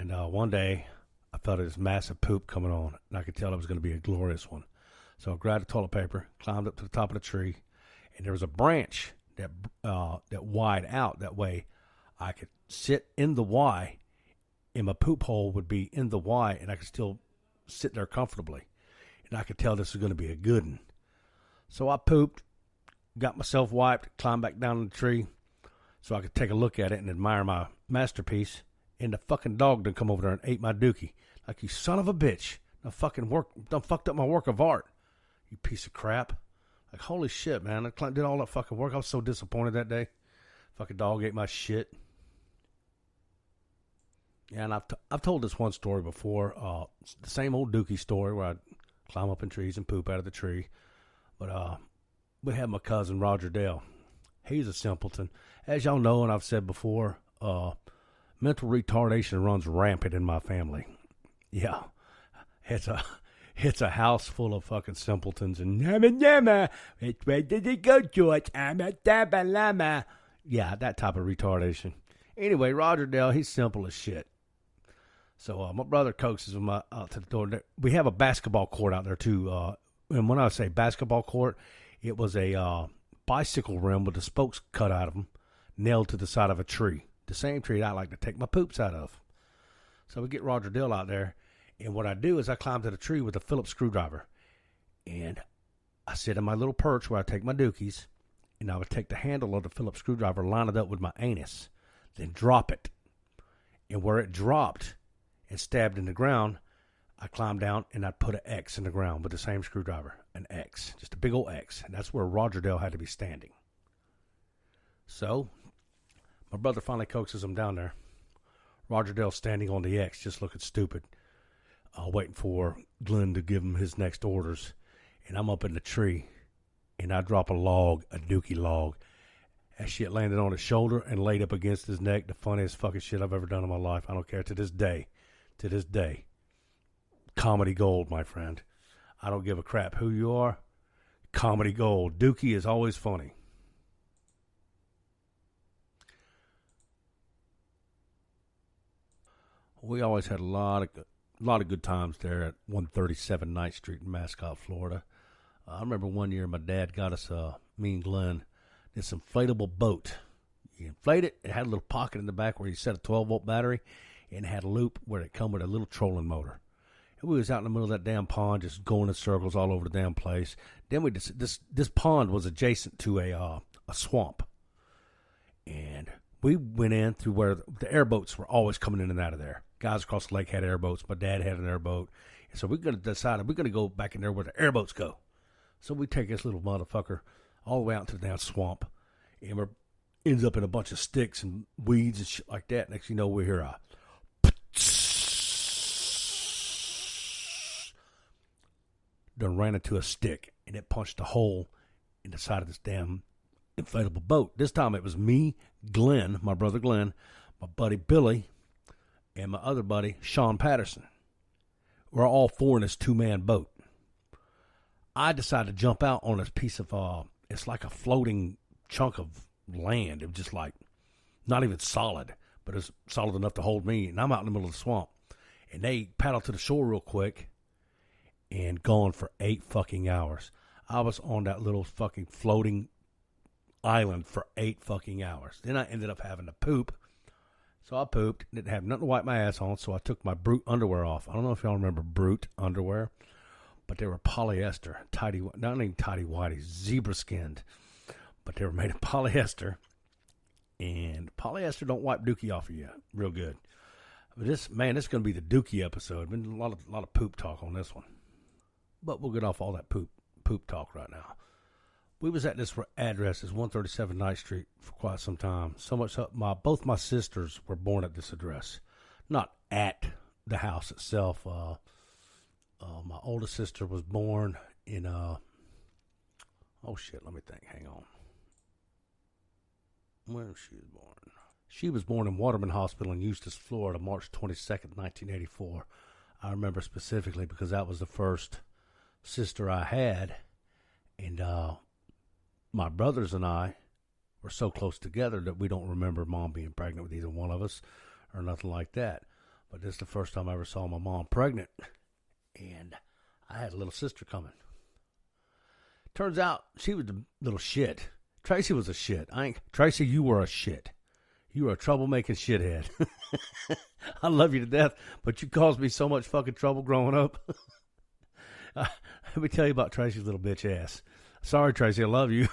And one day, I felt this massive poop coming on, and I could tell it was going to be a glorious one. So I grabbed the toilet paper, climbed up to the top of the tree, and there was a branch that wide out. That way, I could sit in the Y, and my poop hole would be in the Y, and I could still sit there comfortably. And I could tell this was going to be a good one. So I pooped, got myself wiped, climbed back down the tree so I could take a look at it and admire my masterpiece. And the fucking dog done come over there and ate my dookie. Like, you son of a bitch. Done fucked up my work of art. You piece of crap. Like, holy shit, man. I did all that fucking work. I was so disappointed that day. Fucking dog ate my shit. Yeah, and I've told this one story before. The same old dookie story where I climb up in trees and poop out of the tree. But we had my cousin, Roger Dale. He's a simpleton. As y'all know, and I've said before, mental retardation runs rampant in my family. Yeah, it's a house full of fucking simpletons and where did it go, George? I'm a tabalama. Yeah, that type of retardation. Anyway, Roger Dale, he's simple as shit. So my brother coaxes him out to the door. We have a basketball court out there too. And when I say basketball court, it was a bicycle rim with the spokes cut out of them, nailed to the side of a tree. The same tree I like to take my poops out of. So we get Roger Dill out there, and what I do is I climb to the tree with a Phillips screwdriver, and I sit in my little perch where I take my dookies, and I would take the handle of the Phillips screwdriver, line it up with my anus, then drop it. And where it dropped and stabbed in the ground, I climbed down and I'd put an X in the ground with the same screwdriver, an X, just a big old X, and that's where Roger Dale had to be standing. So my brother finally coaxes him down there. Roger Dale standing on the X, just looking stupid, waiting for Glenn to give him his next orders. And I'm up in the tree, and I drop a log, a dookie log. That shit landed on his shoulder and laid up against his neck. The funniest fucking shit I've ever done in my life. I don't care. To this day. Comedy gold, my friend. I don't give a crap who you are. Comedy gold. Dookie is always funny. We always had a lot of good times there at 137 Ninth Street in Mascot, Florida. I remember one year my dad got us, me and Glenn, this inflatable boat. You inflate it, it had a little pocket in the back where you set a 12-volt battery, and it had a loop where it come with a little trolling motor. And we was out in the middle of that damn pond just going in circles all over the damn place. Then this pond was adjacent to a swamp. And we went in through where the airboats were always coming in and out of there. Guys across the lake had airboats. My dad had an airboat. And so we're going to decide we're going to go back in there where the airboats go. So we take this little motherfucker all the way out to the damn swamp. And we ends up in a bunch of sticks and weeds and shit like that. Next thing you know, we hear a done ran into a stick, and it punched a hole in the side of this damn inflatable boat. This time it was me, Glenn, my brother Glenn, my buddy Billy, and my other buddy, Sean Patterson. We're all four in this two-man boat. I decided to jump out on this piece of, it's like a floating chunk of land. It was just like, not even solid, but it's solid enough to hold me. And I'm out in the middle of the swamp. And they paddled to the shore real quick and gone for 8 fucking hours. I was on that little fucking floating island for 8 fucking hours. Then I ended up having to poop. So I pooped. Didn't have nothing to wipe my ass on, so I took my Brute underwear off. I don't know if y'all remember Brute underwear, but they were polyester, not even tidy whities, zebra skinned, but they were made of polyester. And polyester don't wipe dookie off of you real good. But this is going to be the dookie episode. Been a lot of poop talk on this one. But we'll get off all that poop talk right now. We was at this address, is 137 Ninth Street, for quite some time. So much so, both my sisters were born at this address. Not at the house itself. My oldest sister was born in, let me think, hang on. When she was born? She was born in Waterman Hospital in Eustis, Florida, March 22nd, 1984. I remember specifically because that was the first sister I had, and my brothers and I were so close together that we don't remember Mom being pregnant with either one of us or nothing like that. But this is the first time I ever saw my mom pregnant. And I had a little sister coming. Turns out she was the little shit. Tracy was a shit. Tracy, you were a shit. You were a troublemaking shithead. I love you to death, but you caused me so much fucking trouble growing up. Let me tell you about Tracy's little bitch ass. Sorry, Tracy, I love you.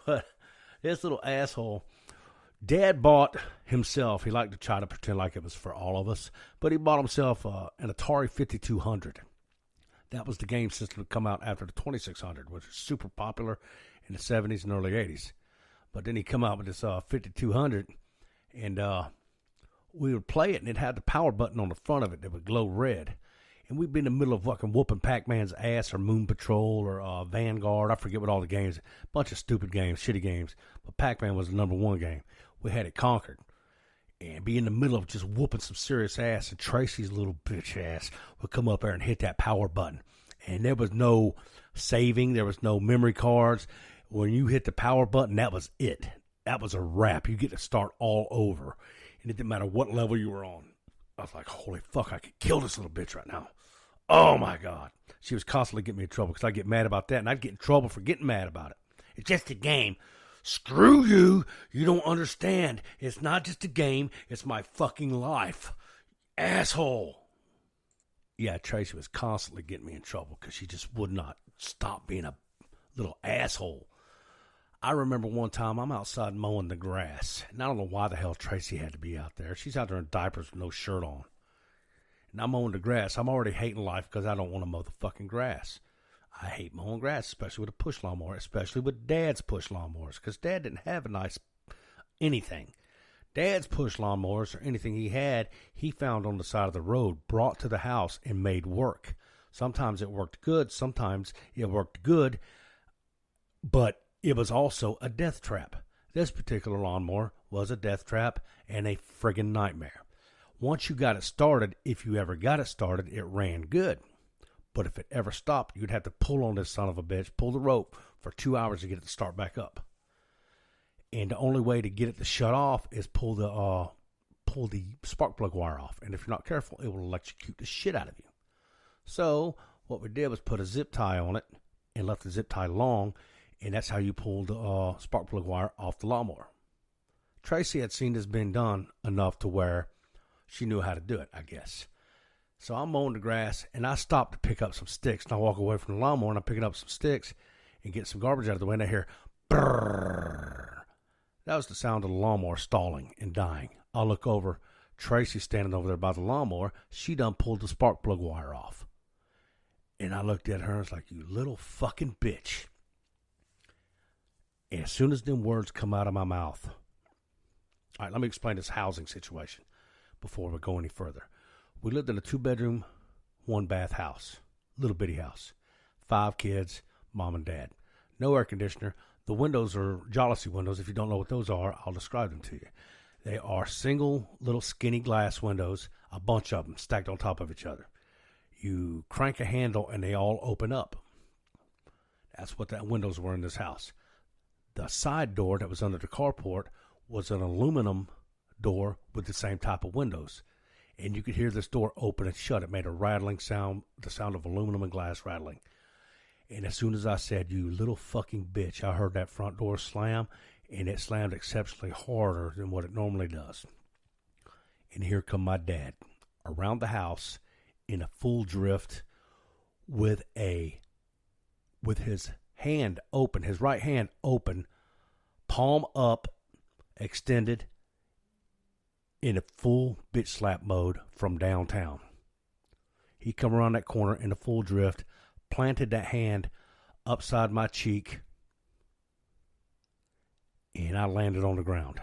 But this little asshole, Dad bought himself, he liked to try to pretend like it was for all of us, but he bought himself an Atari 5200. That was the game system to come out after the 2600, which was super popular in the 70s and early 80s. But then he come out with this 5200, and we would play it, and it had the power button on the front of it that would glow red. And we'd be in the middle of fucking whooping Pac-Man's ass or Moon Patrol or Vanguard. I forget what all the games, bunch of stupid games, shitty games. But Pac-Man was the number one game. We had it conquered. And be in the middle of just whooping some serious ass. And Tracy's little bitch ass would come up there and hit that power button. And there was no saving. There was no memory cards. When you hit the power button, that was it. That was a wrap. You get to start all over. And it didn't matter what level you were on. I was like, holy fuck, I could kill this little bitch right now. Oh, my God. She was constantly getting me in trouble because I'd get mad about that, and I'd get in trouble for getting mad about it. It's just a game. Screw you. You don't understand. It's not just a game. It's my fucking life. Asshole. Yeah, Tracy was constantly getting me in trouble because she just would not stop being a little asshole. I remember one time I'm outside mowing the grass, and I don't know why the hell Tracy had to be out there. She's out there in diapers with no shirt on. And I'm mowing the grass. I'm already hating life because I don't want to mow the fucking grass. I hate mowing grass, especially with a push lawnmower, especially with Dad's push lawnmowers, because Dad didn't have a nice anything. Dad's push lawnmowers or anything he had, he found on the side of the road, brought to the house, and made work. Sometimes it worked good. Sometimes it worked good, but it was also a death trap. This particular lawnmower was a death trap and a friggin' nightmare. Once you got it started, if you ever got it started, it ran good. But if it ever stopped, you'd have to pull on this son of a bitch, pull the rope for 2 hours to get it to start back up. And the only way to get it to shut off is pull the spark plug wire off. And if you're not careful, it will electrocute the shit out of you. So what we did was put a zip tie on it and left the zip tie long, and that's how you pull the spark plug wire off the lawnmower. Tracy had seen this being done enough to where she knew how to do it, I guess. So I'm mowing the grass, and I stop to pick up some sticks. And I walk away from the lawnmower, and I'm picking up some sticks and getting some garbage out of the way, and I hear, brrrr. That was the sound of the lawnmower stalling and dying. I look over. Tracy's standing over there by the lawnmower. She done pulled the spark plug wire off. And I looked at her, and I was like, you little fucking bitch. And as soon as them words come out of my mouth, all right, let me explain this housing situation before we go any further. We lived in a 2-bedroom, 1-bath house, little bitty house. 5 kids, mom and dad. No air conditioner. The windows are Jollity windows. If you don't know what those are, I'll describe them to you. They are single little skinny glass windows, a bunch of them stacked on top of each other. You crank a handle and they all open up. That's what that windows were in this house. The side door that was under the carport was an aluminum door with the same type of windows. And you could hear this door open and shut. It made a rattling sound, the sound of aluminum and glass rattling. And as soon as I said, you little fucking bitch, I heard that front door slam, and it slammed exceptionally harder than what it normally does. And here come my dad around the house in a full drift with his hand open, his right hand open, palm up, extended, in a full bitch slap mode from downtown. He come around that corner in a full drift, planted that hand upside my cheek, and I landed on the ground.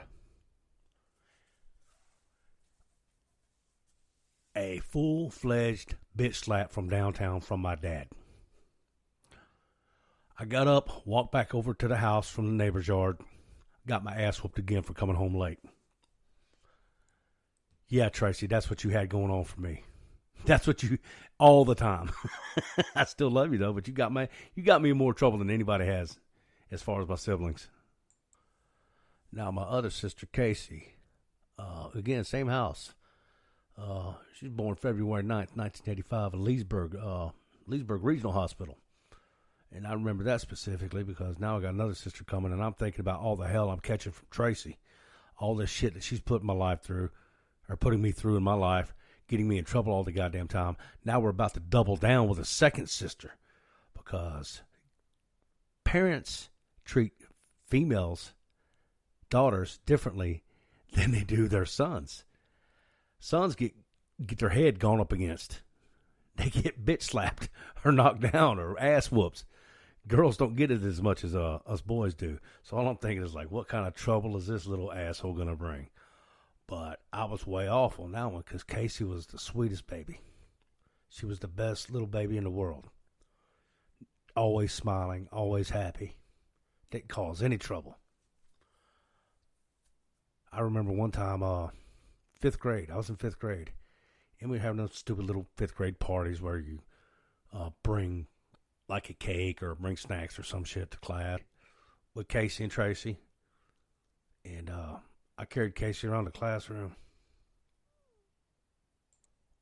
A full-fledged bitch slap from downtown from my dad. I got up, walked back over to the house from the neighbor's yard, got my ass whooped again for coming home late. Yeah, Tracy, that's what you had going on for me. That's what you, all the time. I still love you, though, but you got me in more trouble than anybody has as far as my siblings. Now, my other sister, Casey, again, same house. She was born February 9th, 1985 in Leesburg Regional Hospital. And I remember that specifically because now I got another sister coming, and I'm thinking about all the hell I'm catching from Tracy. All this shit that she's putting my life through, or putting me through in my life, getting me in trouble all the goddamn time. Now we're about to double down with a second sister because parents treat females, daughters, differently than they do their sons. Sons get their head gone up against. They get bitch slapped or knocked down or ass whoops. Girls don't get it as much as us boys do. So all I'm thinking is like, what kind of trouble is this little asshole going to bring? But I was way off on that one because Casey was the sweetest baby. She was the best little baby in the world. Always smiling, always happy. Didn't cause any trouble. I remember one time, 5th grade. I was in 5th grade. And we were having those stupid little 5th grade parties where you bring like a cake or bring snacks or some shit to class with Casey and Tracy. And I carried Casey around the classroom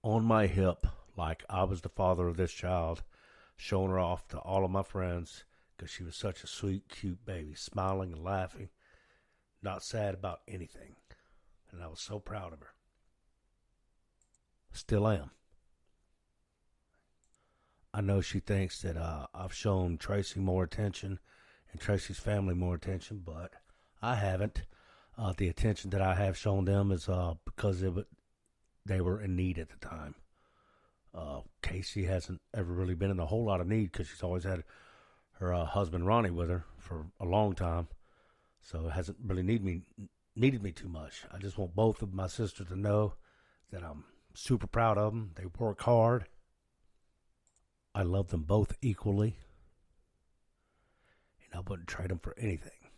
on my hip like I was the father of this child, showing her off to all of my friends because she was such a sweet, cute baby, smiling and laughing, not sad about anything. And I was so proud of her. Still am. I know she thinks that I've shown Tracy more attention and Tracy's family more attention, but I haven't. The attention that I have shown them is because they were in need at the time. Casey hasn't ever really been in a whole lot of need because she's always had her husband Ronnie with her for a long time, so it hasn't really needed me too much. I just want both of my sisters to know that I'm super proud of them. They work hard. I love them both equally, and I wouldn't trade them for anything.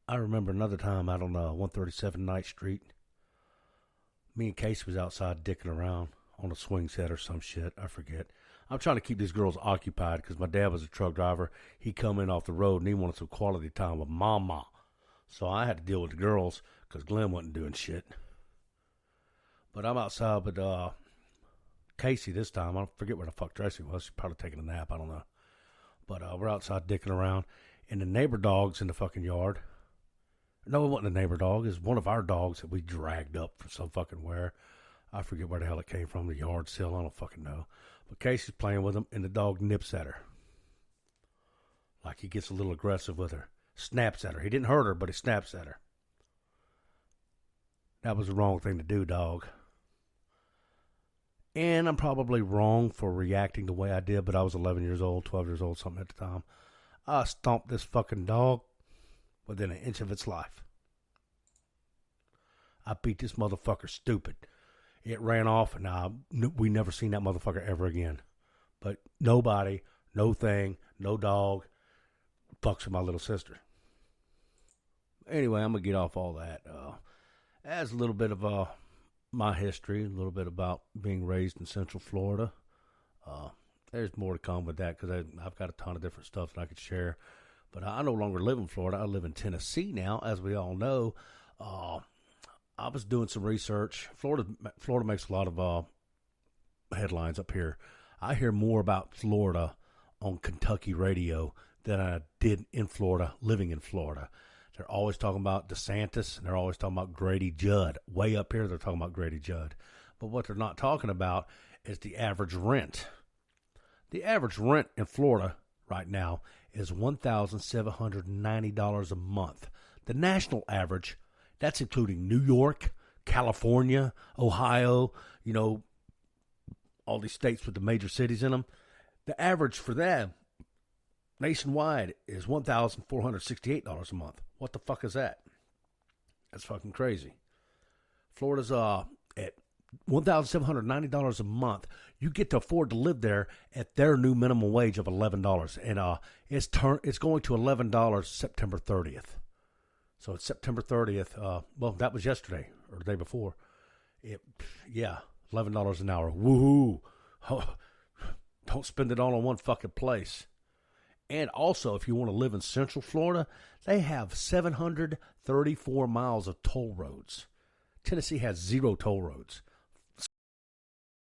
I remember another time out on 137 Ninth Street. Me and Casey was outside dicking around on a swing set or some shit. I forget. I'm trying to keep these girls occupied because my dad was a truck driver. He come in off the road and he wanted some quality time with Mama. So I had to deal with the girls because Glenn wasn't doing shit. But I'm outside with Casey this time. I forget where the fuck Tracy was. She's probably taking a nap. I don't know. But we're outside dicking around. And the neighbor dog's in the fucking yard. No, it wasn't a neighbor dog. It was one of our dogs that we dragged up from some fucking where. I forget where the hell it came from. The yard sale. I don't fucking know. But Casey's playing with him, and the dog nips at her. Like he gets a little aggressive with her. Snaps at her. He didn't hurt her, but he snaps at her. That was the wrong thing to do, dog. And I'm probably wrong for reacting the way I did, but I was 11 years old, 12 years old, something at the time. I stomped this fucking dog within an inch of its life. I beat this motherfucker stupid. It ran off, and we never seen that motherfucker ever again. But nobody, no thing, no dog fucks with my little sister. Anyway, I'm going to get off all that. As a little bit of my history, a little bit about being raised in Central Florida. There's more to come with that because I've got a ton of different stuff that I could share. But I no longer live in Florida. I live in Tennessee now, as we all know. I was doing some research. Florida makes a lot of headlines up here. I hear more about Florida on Kentucky radio than I did in Florida, living in Florida. They're always talking about DeSantis, and they're always talking about Grady Judd. Way up here, they're talking about Grady Judd. But what they're not talking about is the average rent. The average rent in Florida right now is $1,790 a month. The national average, that's including New York, California, Ohio, all these states with the major cities in them. The average for them nationwide is $1,468 a month. What the fuck is that? That's fucking crazy. Florida's at $1,790 a month. You get to afford to live there at their new minimum wage of $11, and it's going to $11 September 30th. So it's September 30th. Well, that was yesterday or the day before. $11 an hour. Woohoo! Oh, don't spend it all on one fucking place. And also, if you want to live in Central Florida, they have 734 miles of toll roads. Tennessee has 0 toll roads.